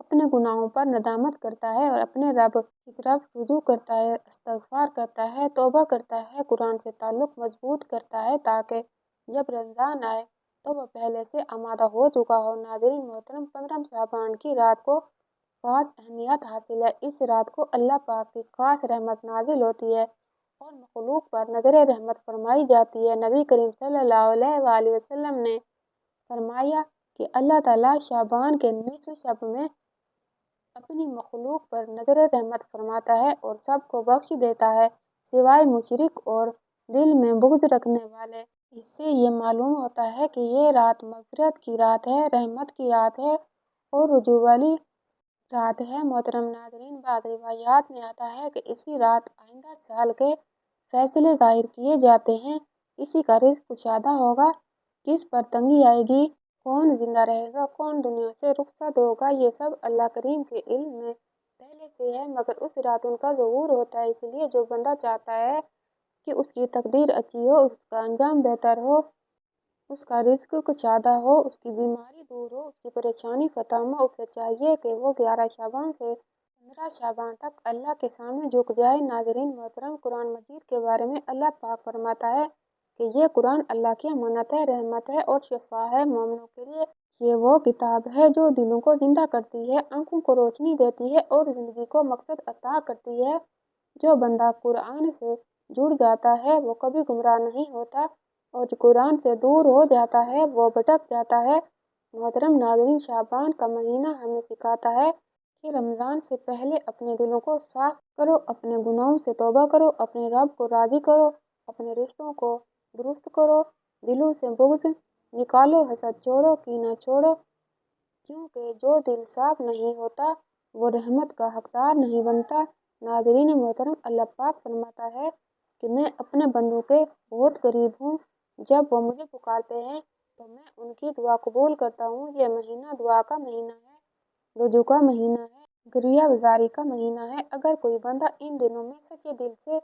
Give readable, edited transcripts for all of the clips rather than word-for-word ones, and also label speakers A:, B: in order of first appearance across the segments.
A: اپنے گناہوں پر ندامت کرتا ہے اور اپنے رب کی طرف رجوع کرتا ہے، استغفار کرتا ہے، توبہ کرتا ہے، قرآن سے تعلق مضبوط کرتا ہے تاکہ جب رمضان آئے تو وہ پہلے سے آمادہ ہو چکا ہو۔ ناظرین محترم، 15 شعبان کی رات کو خاص اہمیت حاصل ہے۔ اس رات کو اللہ پاک کی خاص رحمت نازل ہوتی ہے اور مخلوق پر نظر رحمت فرمائی جاتی ہے۔ نبی کریم صلی اللہ علیہ وآلہ وسلم نے فرمایا کہ اللہ تعالیٰ شعبان کے نصف شب میں اپنی مخلوق پر نظر رحمت فرماتا ہے اور سب کو بخش دیتا ہے سوائے مشرک اور دل میں بغض رکھنے والے۔ اس سے یہ معلوم ہوتا ہے کہ یہ رات مغفرت کی رات ہے، رحمت کی رات ہے اور رجوع والی رات ہے۔ محترم ناظرین، بعض روایات میں آتا ہے کہ اسی رات آئندہ سال کے فیصلے ظاہر کیے جاتے ہیں، کسی کا رزق کشادہ ہوگا، کس پر تنگی آئے گی، کون زندہ رہے گا، کون دنیا سے رخصت ہوگا، یہ سب اللہ کریم کے علم میں پہلے سے ہے، مگر اس رات ان کا ظہور ہوتا ہے۔ اس لیے جو بندہ چاہتا ہے کہ اس کی تقدیر اچھی ہو، اس کا انجام بہتر ہو، اس کا رزق کشادہ ہو، اس کی بیماری دور ہو، اس کی پریشانی ختم ہو، اسے چاہیے کہ وہ 11 شعبان سے 15 شعبان تک اللہ کے سامنے جھک جائے۔ ناظرین محترم، قرآن مجید کے بارے میں اللہ پاک فرماتا ہے کہ یہ قرآن اللہ کی امانت ہے، رحمت ہے اور شفا ہے مومنوں کے لیے۔ یہ وہ کتاب ہے جو دلوں کو زندہ کرتی ہے، آنکھوں کو روشنی دیتی ہے اور زندگی کو مقصد عطا کرتی ہے۔ جو بندہ قرآن سے جڑ جاتا ہے وہ کبھی گمراہ نہیں ہوتا اور جو قرآن سے دور ہو جاتا ہے وہ بھٹک جاتا ہے۔ محترم ناظرین، شعبان کا مہینہ ہمیں سکھاتا ہے کہ رمضان سے پہلے اپنے دلوں کو صاف کرو، اپنے گناہوں سے توبہ کرو، اپنے رب کو راضی کرو، اپنے رشتوں کو درست کرو، دلوں سے بغض نکالو، حسد چھوڑو، کینہ چھوڑو، کیونکہ جو دل صاف نہیں ہوتا وہ رحمت کا حقدار نہیں بنتا۔ ناظرین محترم، اللہ پاک فرماتا ہے کہ میں اپنے بندوں کے بہت قریب ہوں، جب وہ مجھے پکارتے ہیں تو میں ان کی دعا قبول کرتا ہوں۔ یہ مہینہ دعا کا مہینہ ہے، رجوع کا مہینہ ہے، گریہ گزاری کا مہینہ ہے۔ اگر کوئی بندہ ان دنوں میں سچے دل سے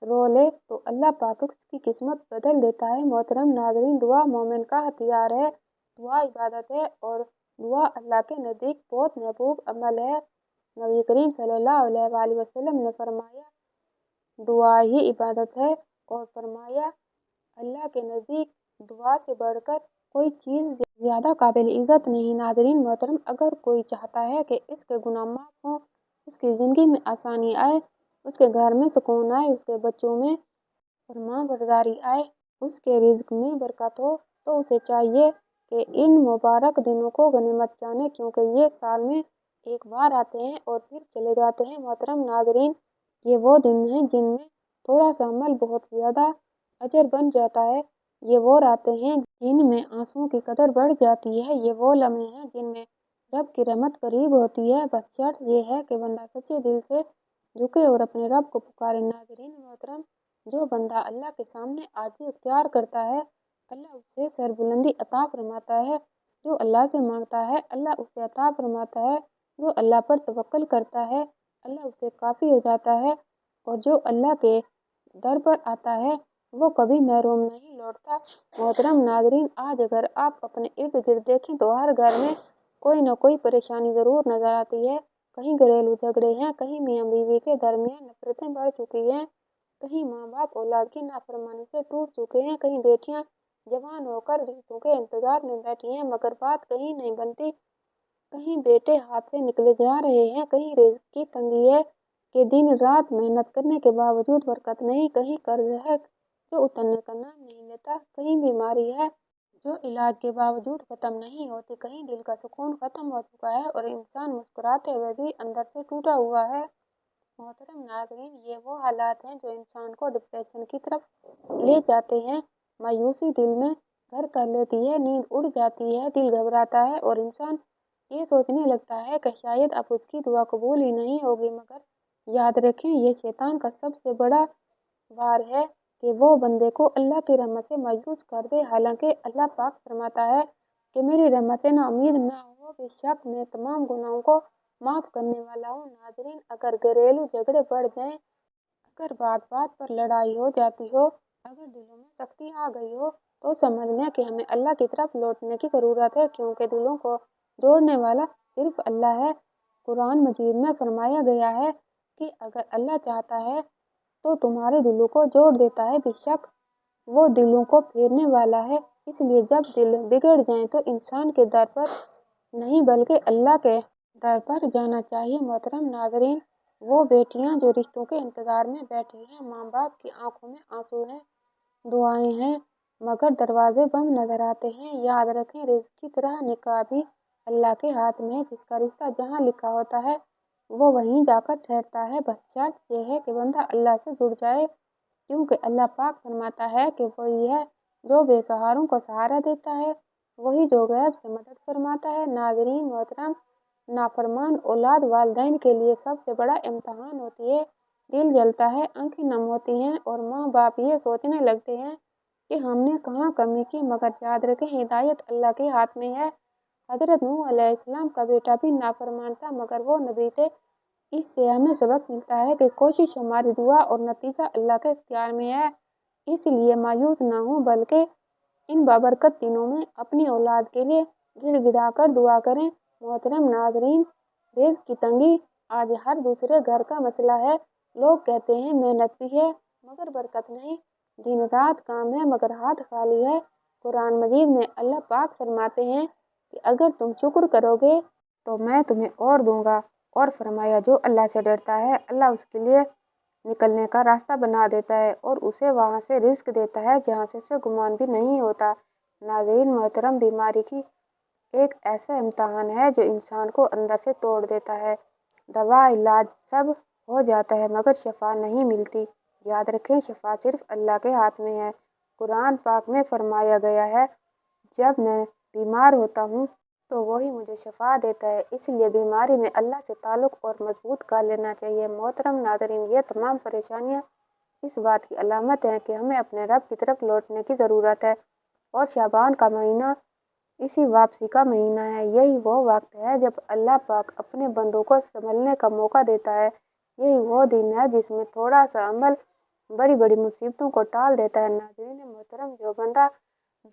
A: رو لے تو اللہ پاک اس کی قسمت بدل دیتا ہے۔ محترم ناظرین، دعا مومن کا ہتھیار ہے، دعا عبادت ہے اور دعا اللہ کے نزدیک بہت محبوب عمل ہے۔ نبی کریم صلی اللہ علیہ وآلہ وسلم نے فرمایا دعا ہی عبادت ہے اور فرمایا اللہ کے نزدیک دعا سے بڑھ کر کوئی چیز زیادہ قابل عزت نہیں۔ ناظرین محترم، اگر کوئی چاہتا ہے کہ اس کے گناہ معاف ہوں، اس کی زندگی میں آسانی آئے، اس کے گھر میں سکون آئے، اس کے بچوں میں فرمان برداری آئے، اس کے رزق میں برکت ہو، تو اسے چاہیے کہ ان مبارک دنوں کو غنیمت جانے، کیونکہ یہ سال میں ایک بار آتے ہیں اور پھر چلے جاتے ہیں۔ محترم ناظرین، یہ وہ دن ہیں جن میں تھوڑا سا عمل بہت زیادہ اجر بن جاتا ہے، یہ وہ راتیں ہیں جن میں آنسوؤں کی قدر بڑھ جاتی ہے، یہ وہ لمحے ہیں جن میں رب کی رحمت قریب ہوتی ہے، بس شرط یہ ہے کہ بندہ سچے دل سے جھکے اور اپنے رب کو پکارے۔ ناظرین محترم، جو بندہ اللہ کے سامنے عاجزی اختیار کرتا ہے اللہ اسے سربلندی عطا فرماتا ہے، جو اللہ سے مانگتا ہے اللہ اسے عطا فرماتا ہے، جو اللہ پر توکل کرتا ہے اللہ اسے کافی ہو جاتا ہے اور جو اللہ کے در پر آتا ہے وہ کبھی محروم نہیں لوٹتا۔ محترم ناظرین، آج اگر آپ اپنے ارد گرد دیکھیں تو ہر گھر میں کوئی نہ کوئی پریشانی ضرور نظر آتی ہے۔ کہیں گھریلو جھگڑے ہیں، کہیں میاں بیوی کے درمیان نفرتیں بڑھ چکی ہیں، کہیں ماں باپ اولاد کی نافرمانی سے ٹوٹ چکے ہیں، کہیں بیٹیاں جوان ہو کر رزقوں کے انتظار میں بیٹھی ہیں مگر بات کہیں نہیں بنتی، کہیں بیٹے ہاتھ سے نکلے جا رہے ہیں، کہیں رزق کی تنگی ہے کہ دن رات محنت کرنے کے باوجود برکت نہیں، کہیں قرض ہے جو اترنے کا نام نہیں لیتا، کہیں بیماری ہے جو علاج کے باوجود ختم نہیں ہوتی، کہیں دل کا سکون ختم ہو چکا ہے اور انسان مسکراتے ہوئے بھی اندر سے ٹوٹا ہوا ہے۔ محترم ناظرین، یہ وہ حالات ہیں جو انسان کو ڈپریشن کی طرف لے جاتے ہیں، مایوسی دل میں گھر کر لیتی ہے، نیند اڑ جاتی ہے، دل گھبراتا ہے اور انسان یہ سوچنے لگتا ہے کہ شاید اب اس کی دعا قبول ہی نہیں ہوگی۔ مگر یاد رکھیں، یہ شیطان کا سب سے بڑا وار ہے کہ وہ بندے کو اللہ کی رحمت سے مایوس کر دے، حالانکہ اللہ پاک فرماتا ہے کہ میری رحمت سے نا امید نہ ہو، بے شک میں تمام گناہوں کو معاف کرنے والا ہوں۔ ناظرین، اگر گھریلو جھگڑے بڑھ جائیں، اگر بات بات پر لڑائی ہو جاتی ہو، اگر دلوں میں سختی آ گئی ہو تو سمجھ لیں کہ ہمیں اللہ کی طرف لوٹنے کی ضرورت ہے، کیونکہ دلوں کو جوڑنے والا صرف اللہ ہے۔ قرآن مجید میں فرمایا گیا ہے کہ اگر اللہ چاہتا ہے تو تمہارے دلوں کو جوڑ دیتا ہے، بے شک وہ دلوں کو پھیرنے والا ہے۔ اس لیے جب دل بگڑ جائیں تو انسان کے در پر نہیں بلکہ اللہ کے در پر جانا چاہیے۔ محترم ناظرین، وہ بیٹیاں جو رشتوں کے انتظار میں بیٹھی ہیں، ماں باپ کی آنکھوں میں آنسو ہیں، دعائیں ہیں، مگر دروازے بند نظر آتے ہیں، یاد رکھیں رزق کی طرح نکاح بھی اللہ کے ہاتھ میں ہے۔ جس کا رشتہ جہاں لکھا ہوتا ہے وہ وہیں جا کر ٹھہرتا ہے، بس شرط یہ ہے کہ بندہ اللہ سے جڑ جائے، کیونکہ اللہ پاک فرماتا ہے کہ وہی ہے جو بے سہاروں کو سہارا دیتا ہے، وہی جو غیب سے مدد فرماتا ہے۔ ناظرین محترم، نافرمان اولاد والدین کے لیے سب سے بڑا امتحان ہوتی ہے۔ دل جلتا ہے، آنکھیں نم ہوتی ہیں اور ماں باپ یہ سوچنے لگتے ہیں کہ ہم نے کہاں کمی کی، مگر یاد رکھیں ہدایت اللہ کے ہاتھ میں ہے۔ حضرت نوح علیہ السلام کا بیٹا بھی نافرمان تھا مگر وہ نبی تھے۔ اس سے ہمیں سبق ملتا ہے کہ کوشش ہماری، دعا اور نتیجہ اللہ کے اختیار میں ہے، اس لیے مایوس نہ ہوں بلکہ ان بابرکت دنوں میں اپنی اولاد کے لیے گڑ گڑا کر دعا کریں۔ محترم ناظرین، رزق کی تنگی آج ہر دوسرے گھر کا مسئلہ ہے۔ لوگ کہتے ہیں محنت بھی ہے مگر برکت نہیں، دن رات کام ہے مگر ہاتھ خالی ہے۔ قرآن مجید میں اللہ پاک فرماتے ہیں کہ اگر تم شکر کرو گے تو میں تمہیں اور دوں گا، اور فرمایا جو اللہ سے ڈرتا ہے اللہ اس کے لیے نکلنے کا راستہ بنا دیتا ہے اور اسے وہاں سے رزق دیتا ہے جہاں سے اسے گمان بھی نہیں ہوتا۔ ناظرین محترم، بیماری کی ایک ایسا امتحان ہے جو انسان کو اندر سے توڑ دیتا ہے۔ دوا علاج سب ہو جاتا ہے مگر شفا نہیں ملتی۔ یاد رکھیں شفا صرف اللہ کے ہاتھ میں ہے۔ قرآن پاک میں فرمایا گیا ہے جب میں بیمار ہوتا ہوں تو وہی مجھے شفا دیتا ہے، اس لیے بیماری میں اللہ سے تعلق اور مضبوط کر لینا چاہیے۔ محترم ناظرین، یہ تمام پریشانیاں اس بات کی علامت ہیں کہ ہمیں اپنے رب کی طرف لوٹنے کی ضرورت ہے، اور شعبان کا مہینہ اسی واپسی کا مہینہ ہے۔ یہی وہ وقت ہے جب اللہ پاک اپنے بندوں کو سنبھلنے کا موقع دیتا ہے۔ یہی وہ دن ہے جس میں تھوڑا سا عمل بڑی بڑی مصیبتوں کو ٹال دیتا ہے۔ ناظرین محترم، جو بندہ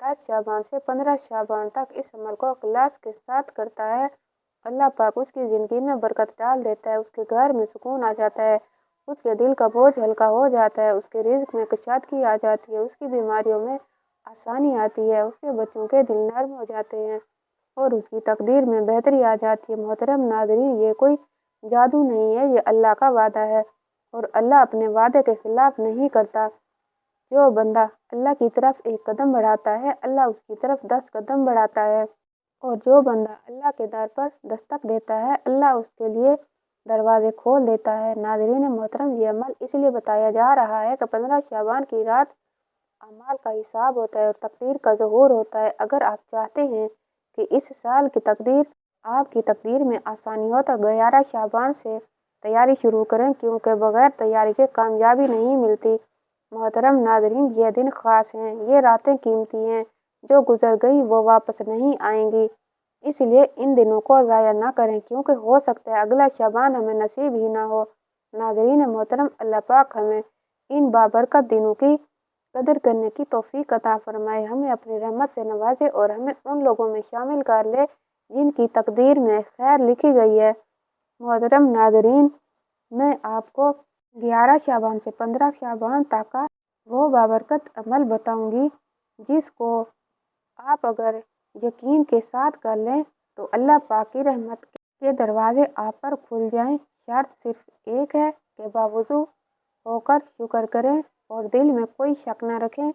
A: 10 شعبان سے 15 شعبان تک اس عمل کو اخلاص کے ساتھ کرتا ہے، اللہ پاک اس کی زندگی میں برکت ڈال دیتا ہے، اس کے گھر میں سکون آ جاتا ہے، اس کے دل کا بوجھ ہلکا ہو جاتا ہے، اس کے رزق میں کشادگی آ جاتی ہے، اس کی بیماریوں میں آسانی آتی ہے، اس کے بچوں کے دل نرم ہو جاتے ہیں اور اس کی تقدیر میں بہتری آ جاتی ہے۔ محترم ناظرین، یہ کوئی جادو نہیں ہے، یہ اللہ کا وعدہ ہے اور اللہ اپنے وعدے کے خلاف نہیں کرتا۔ جو بندہ اللہ کی طرف ایک قدم بڑھاتا ہے اللہ اس کی طرف 10 قدم بڑھاتا ہے، اور جو بندہ اللہ کے در پر دستک دیتا ہے اللہ اس کے لیے دروازے کھول دیتا ہے۔ ناظرین محترم، یہ عمل اس لیے بتایا جا رہا ہے کہ 15 شعبان کی رات اعمال کا حساب ہوتا ہے اور تقدیر کا ظہور ہوتا ہے۔ اگر آپ چاہتے ہیں کہ اس سال کی تقدیر آپ کی تقدیر میں آسانی ہو تو 11 شعبان سے تیاری شروع کریں، کیونکہ بغیر تیاری کے کامیابی نہیں ملتی۔ محترم ناظرین، یہ دن خاص ہیں، یہ راتیں قیمتی ہیں، جو گزر گئی وہ واپس نہیں آئیں گی، اس لیے ان دنوں کو ضائع نہ کریں، کیونکہ ہو سکتا ہے اگلا شعبان ہمیں نصیب ہی نہ ہو۔ ناظرین محترم، اللہ پاک ہمیں ان بابرکت دنوں کی قدر کرنے کی توفیق عطا فرمائے، ہمیں اپنی رحمت سے نوازے اور ہمیں ان لوگوں میں شامل کر لے جن کی تقدیر میں خیر لکھی گئی ہے۔ محترم ناظرین، میں آپ کو 11 شعبان سے 15 شعبان تک کا وہ بابرکت عمل بتاؤں گی جس کو آپ اگر یقین کے ساتھ کر لیں تو اللہ پاک کی رحمت کے دروازے آپ پر کھل جائیں۔ شرط صرف ایک ہے کہ باوضو ہو کر شکر کریں اور دل میں کوئی شک نہ رکھیں۔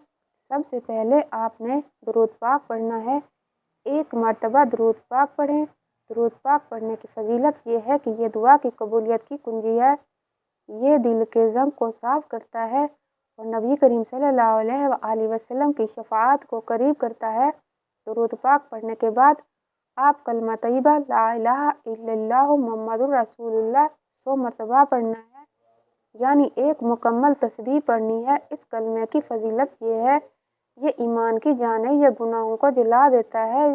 A: سب سے پہلے آپ نے درود پاک پڑھنا ہے، 1 مرتبہ درود پاک پڑھیں۔ درود پاک پڑھنے کی فضیلت یہ ہے کہ یہ دعا کی قبولیت کی کنجی ہے، یہ دل کے زنگ کو صاف کرتا ہے اور نبی کریم صلی اللہ علیہ وآلہ وسلم کی شفاعت کو قریب کرتا ہے۔ درود پاک پڑھنے کے بعد آپ کلمہ طیبہ لا الہ الا اللہ محمد رسول اللہ 100 مرتبہ پڑھنا ہے، یعنی 1 مکمل تسبیح پڑھنی ہے۔ اس کلمے کی فضیلت یہ ہے، یہ ایمان کی جان ہے، یہ گناہوں کو جلا دیتا ہے،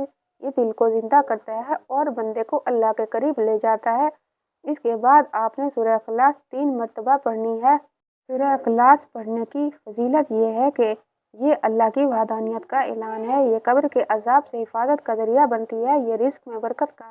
A: یہ دل کو زندہ کرتا ہے اور بندے کو اللہ کے قریب لے جاتا ہے۔ اس کے بعد آپ نے سورہ اخلاص 3 مرتبہ پڑھنی ہے۔ سورہ اخلاص پڑھنے کی فضیلت یہ ہے کہ یہ اللہ کی وحدانیت کا اعلان ہے، یہ قبر کے عذاب سے حفاظت کا ذریعہ بنتی ہے، یہ رزق میں برکت کا